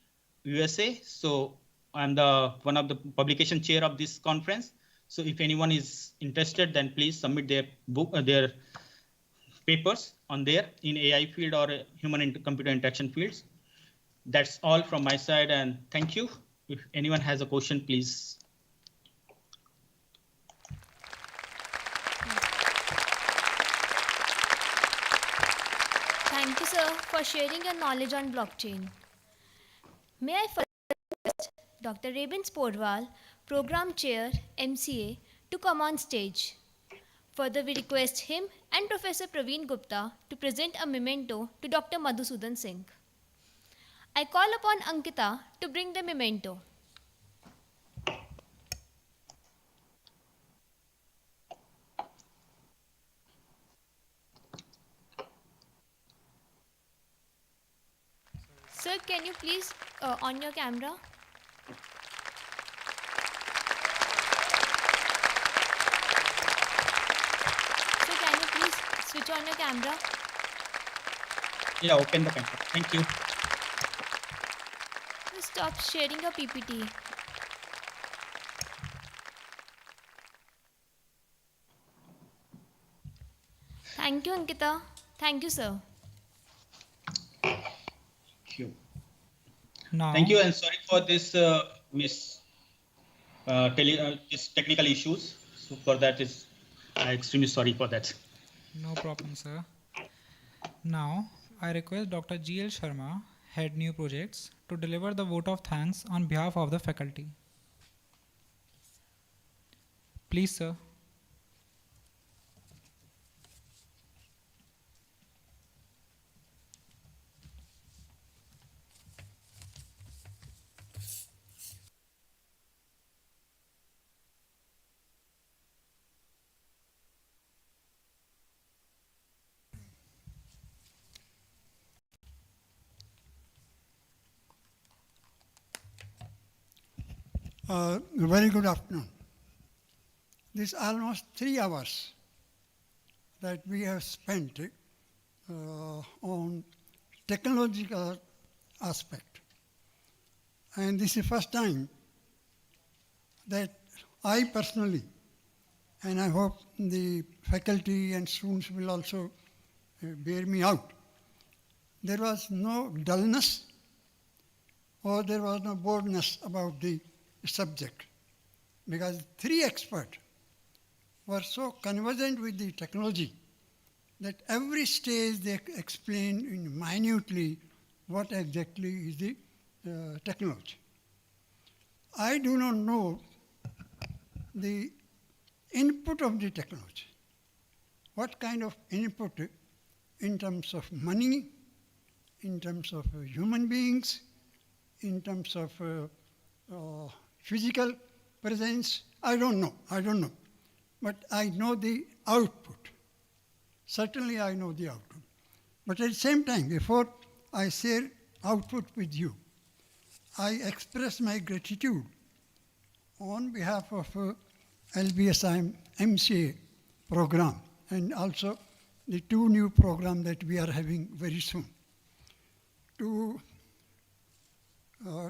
USA. So I'm the one of the publication chair of this conference. So if anyone is interested, then please submit their book, their papers on there in AI field or human computer interaction fields. That's all from my side, and thank you. If anyone has a question, please. Thank you, sir, for sharing your knowledge on blockchain. May I first request Dr. Rebins Podwal, Program Chair, MCA, to come on stage. Further, we request him and Professor Praveen Gupta to present a memento to Dr. Madhusudan Singh. I call upon Ankita to bring the memento. Sir, can you please on your camera? Sir, can you please switch on your camera? Yeah, open the camera. Thank you. Please stop sharing your PPT. Thank you, Ankita. Thank you, sir. Now, Thank you, and sorry for this this technical issues. So for that is, I'm extremely sorry for that. no problem, sir. Now, I request Dr. G.L. Sharma, Head New Projects, to deliver the vote of thanks on behalf of the faculty. Please, sir. Very good afternoon. This almost 3 hours that we have spent on technological aspect. And this is the first time that I personally, and I hope the faculty and students will also bear me out, there was no dullness or there was no boredness about the subject, because 3 experts were so conversant with the technology that every stage they explained in minutely what exactly is the technology. I do not know the input of the technology. What kind of input in terms of money, in terms of human beings, in terms of physical presence, I don't know. But I know the output. Certainly I know the output. But at the same time, before I share output with you, I express my gratitude on behalf of LBSI MCA program and also the 2 new programs that we are having very soon. To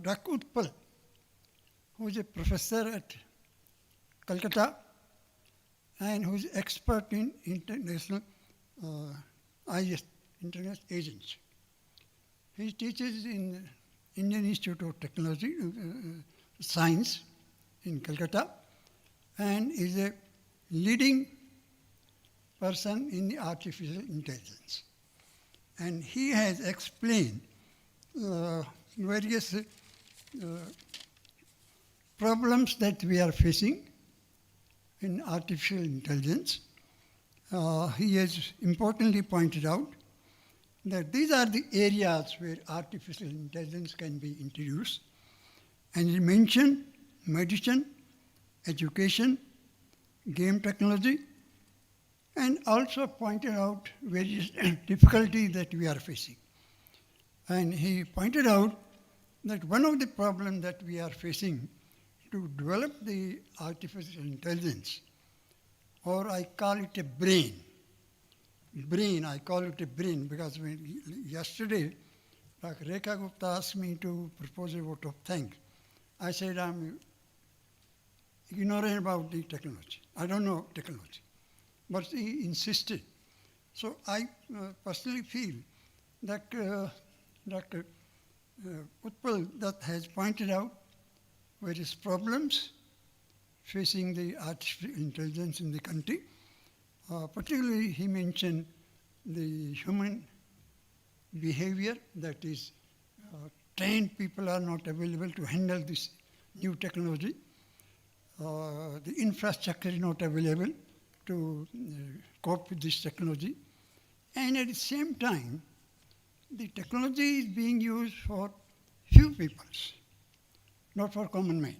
Dr. Utpal, who is a professor at Calcutta and who is expert in international IS, International Agency. He teaches in Indian Institute of Technology, Science in Calcutta, and is a leading person in the artificial intelligence. And he has explained various problems that we are facing in artificial intelligence. He has importantly pointed out that these are the areas where artificial intelligence can be introduced. And he mentioned medicine, education, game technology, and also pointed out various difficulties that we are facing. And he pointed out that one of the problems that we are facing to develop the artificial intelligence, or I call it a brain. I call it a brain because yesterday, Dr. Rekha Gupta asked me to propose a vote of thanks. I said I'm ignorant about the technology. I don't know technology. But he insisted. So I personally feel that Dr. Utpal Dutt has pointed out various problems facing the artificial intelligence in the country. Particularly, he mentioned the human behavior, that is, trained people are not available to handle this new technology. The infrastructure is not available to cope with this technology. And at the same time, the technology is being used for few peoples, not for common man.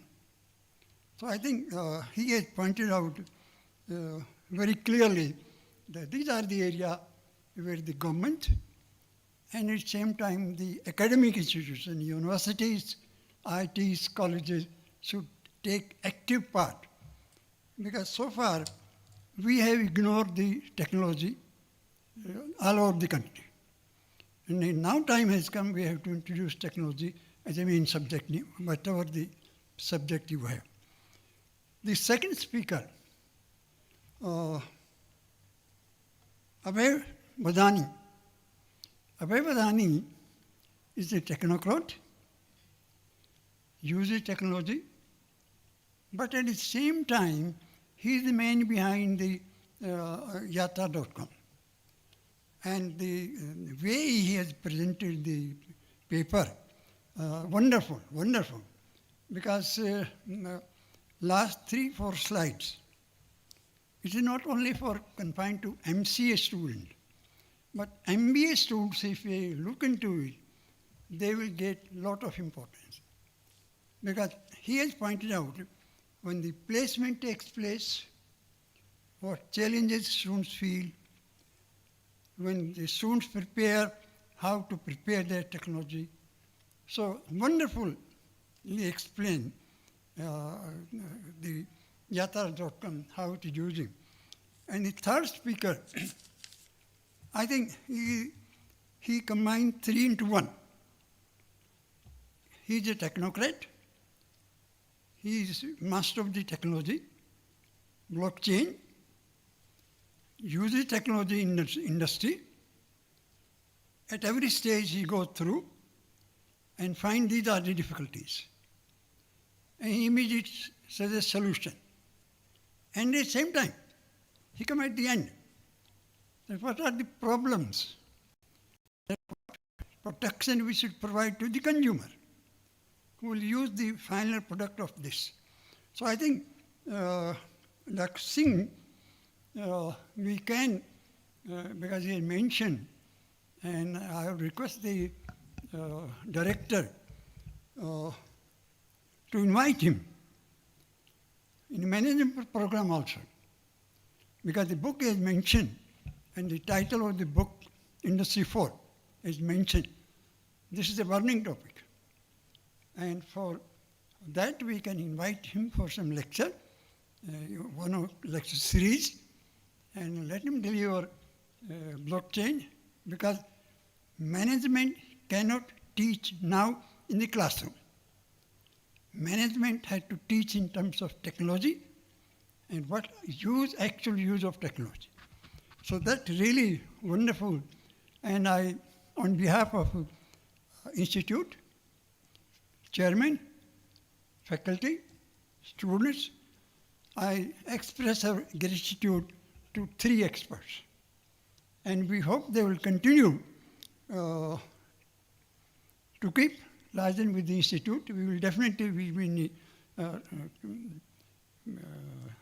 So I think he has pointed out very clearly that these are the areas where the government and at the same time the academic institutions, universities, IITs, colleges should take active part. Because so far we have ignored the technology all over the country. And now time has come, we have to introduce technology as a main subject, whatever the subject you have. The second speaker, Abhay Badani. Abhay Badani is a technocrat, uses technology, but at the same time, he is the man behind the yatra.com. And the way he has presented the paper, wonderful. Because last 3-4 slides, it is not only for confined to MCA student, but MBA students, if they look into it, they will get a lot of importance. Because he has pointed out when the placement takes place, what challenges students feel, when the students prepare, how to prepare their technology. So wonderfully explained the yatra.com, how it is using. And the third speaker, I think he combined three into one. He is a technocrat. He is master of the technology, blockchain, uses technology in the industry. At every stage he goes through and finds these are the difficulties. And he immediately says a solution. And at the same time, he comes at the end. That what are the problems? That protection we should provide to the consumer who will use the final product of this. So I think, like Singh, we can, because he mentioned, and I would request the director to invite him in the management program also. Because the book is mentioned, and the title of the book, Industry 4, is mentioned. This is a burning topic. And for that, we can invite him for some lecture, one of lecture series, and let him deliver blockchain, because management cannot teach now in the classroom. Management had to teach in terms of technology and what actual use of technology. So that's really wonderful. And I, on behalf of Institute, chairman, faculty, students, I express our gratitude to three experts. And we hope they will continue to keep liaison with the Institute. We will definitely be in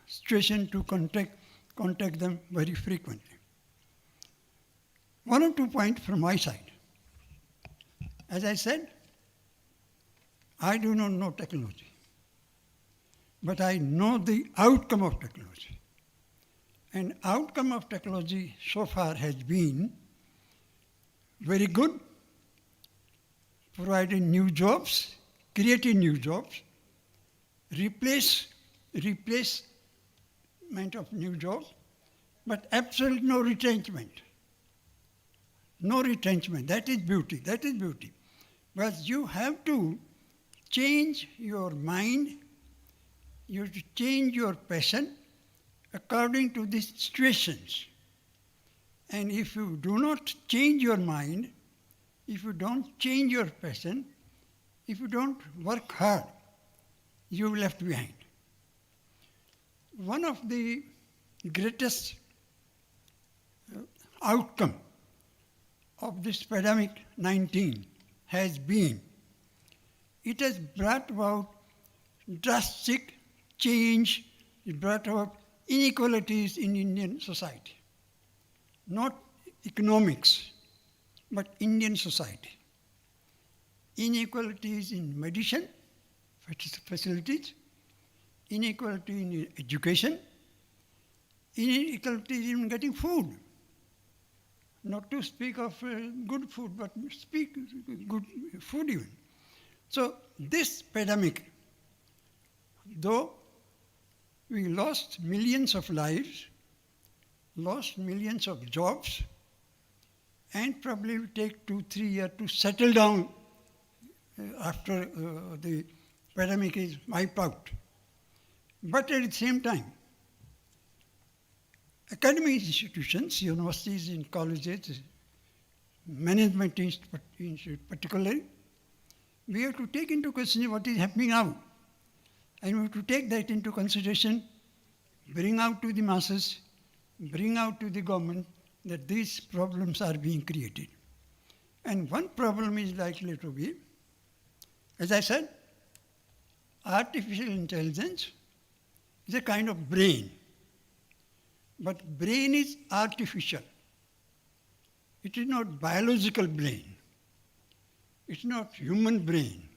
situation to contact them very frequently. One or 2 points from my side. As I said, I do not know technology, but I know the outcome of technology. And outcome of technology so far has been very good, providing new jobs, creating new jobs, replacement of new jobs, but absolutely no retrenchment. No retrenchment. That is beauty. That is beauty. But you have to change your mind, you have to change your passion according to the situations. And if you do not change your mind, if you don't change your passion, if you don't work hard, you're left behind. One of the greatest outcome of this pandemic 19 has been, it has brought about drastic change, it brought about inequalities in Indian society. Not economics, but Indian society. Inequalities in medicine, facilities, inequality in education, inequalities in getting food. Not to speak of good food, but speak good food even. So this pandemic, though we lost millions of lives, lost millions of jobs, and probably will take 2-3 years to settle down after the pandemic is wiped out. But at the same time, academic institutions, universities and colleges, management institute particularly, we have to take into consideration what is happening now. And we have to take that into consideration, bring out to the masses, bring out to the government that these problems are being created. And one problem is likely to be, as I said, artificial intelligence is a kind of brain. But brain is artificial. It is not biological brain. It's not human brain.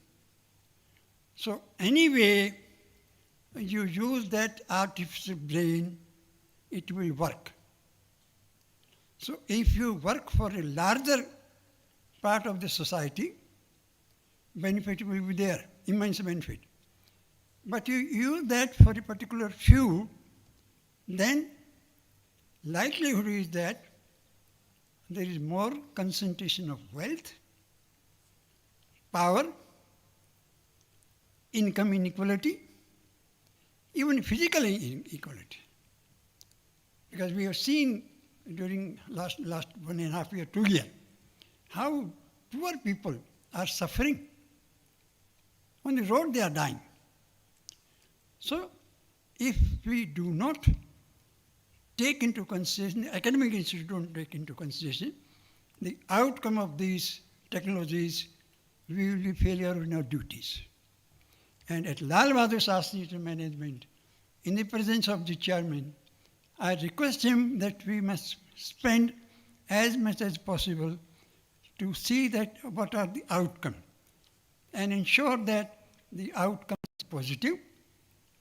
So anyway, you use that artificial brain, it will work. So if you work for a larger part of the society, benefit will be there, immense benefit. but you use that for a particular few, then likelihood is that there is more concentration of wealth, power, income inequality, even physical inequality. Because we have seen during last 1.5 year, 2 years, how poor people are suffering. On the road they are dying. So if we do not take into consideration, academic institutes don't take into consideration the outcome of these technologies, we will be failure in our duties. And at Lal Bahadur Shastri Management, in the presence of the chairman, I request him that we must spend as much as possible to see that what are the outcome and ensure that the outcome is positive.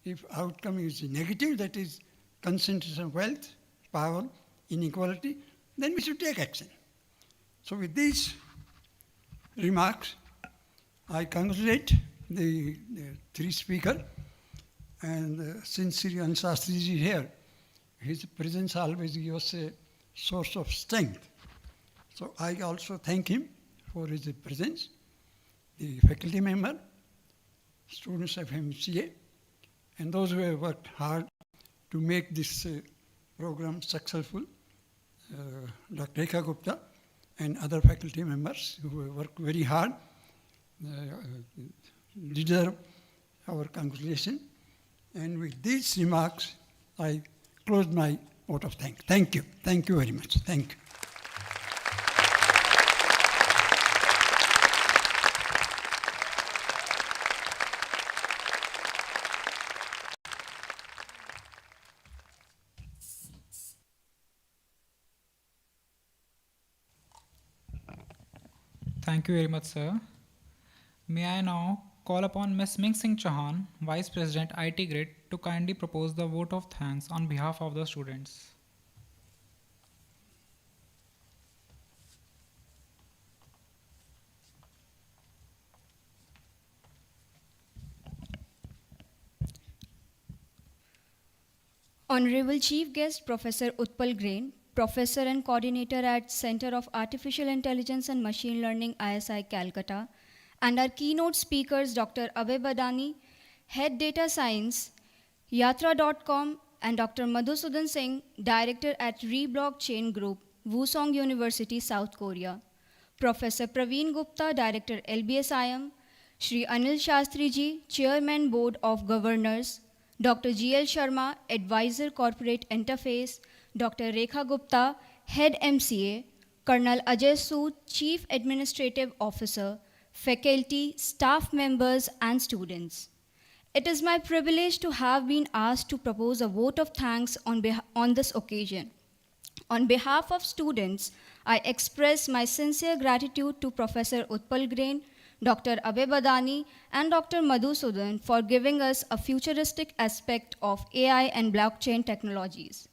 If outcome is negative, that is concentration of wealth, power, inequality, then we should take action. So with these remarks, I congratulate the three speakers, and since Sri Anil Shastri is here, his presence always gives us a source of strength. So I also thank him for his presence, the faculty member, students of MCA, and those who have worked hard to make this program successful, Dr. Rekha Gupta and other faculty members who have worked very hard, deserve our congratulations. And with these remarks, I close my vote of thanks. Thank you. Thank you very much. Thank you. Thank you very much, sir. May I now call upon Ms. Ming Singh Chauhan, Vice President IT Grid, to kindly propose the vote of thanks on behalf of the students. Honorable Chief Guest Professor Utpal Grain, Professor and Coordinator at Center of Artificial Intelligence and Machine Learning, ISI Calcutta, and our keynote speakers Dr. Abhay Badani, Head Data Science, Yatra.com, and Dr. Madhusudan Singh, Director at Reblockchain Group, Wusong University, South Korea, Professor Praveen Gupta, Director LBSIM, Shri Anil Shastri Ji, Chairman Board of Governors, Dr. GL Sharma, Advisor Corporate Interface, Dr. Rekha Gupta, Head MCA, Colonel Ajay Sood, Chief Administrative Officer, faculty, staff members, and students. It is my privilege to have been asked to propose a vote of thanks on this occasion. On behalf of students, I express my sincere gratitude to Professor Utpal Grain, Dr. Abhay Badani, and Dr. Madhusudan for giving us a futuristic aspect of AI and blockchain technologies.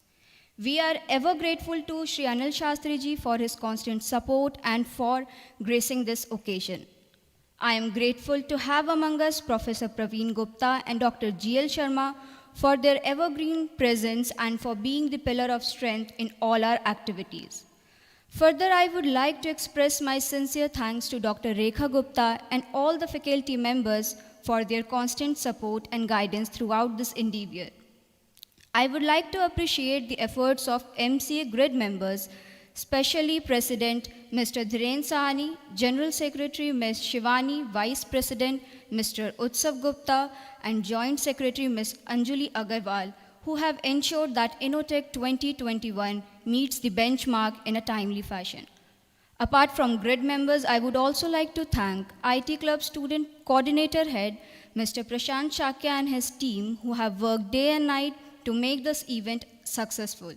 We are ever grateful to Shri Anil Shastri Ji for his constant support and for gracing this occasion. I am grateful to have among us Professor Praveen Gupta and Dr. GL Sharma for their evergreen presence and for being the pillar of strength in all our activities. Further, I would like to express my sincere thanks to Dr. Rekha Gupta and all the faculty members for their constant support and guidance throughout this endeavor. I would like to appreciate the efforts of MCA Grid members, especially President Mr. Dhiren Sahani, General Secretary Ms. Shivani, Vice President Mr. Utsav Gupta, and Joint Secretary Ms. Anjali Agarwal, who have ensured that Innotech 2021 meets the benchmark in a timely fashion. Apart from Grid members, I would also like to thank IT Club Student Coordinator Head Mr. Prashant Shakya and his team, who have worked day and night to make this event successful.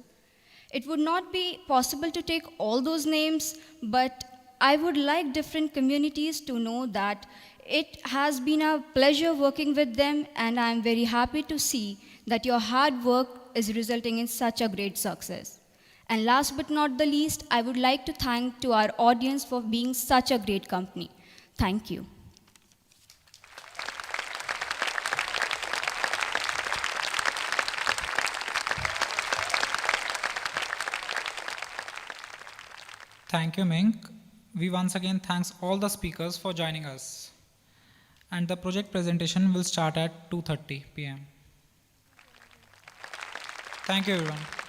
It would not be possible to take all those names, but I would like different communities to know that it has been a pleasure working with them, and I am very happy to see that your hard work is resulting in such a great success. And last but not the least, I would like to thank to our audience for being such a great company. Thank you. Thank you, Mink. We once again thanks all the speakers for joining us. And the project presentation will start at 2:30 p.m. Thank you, everyone.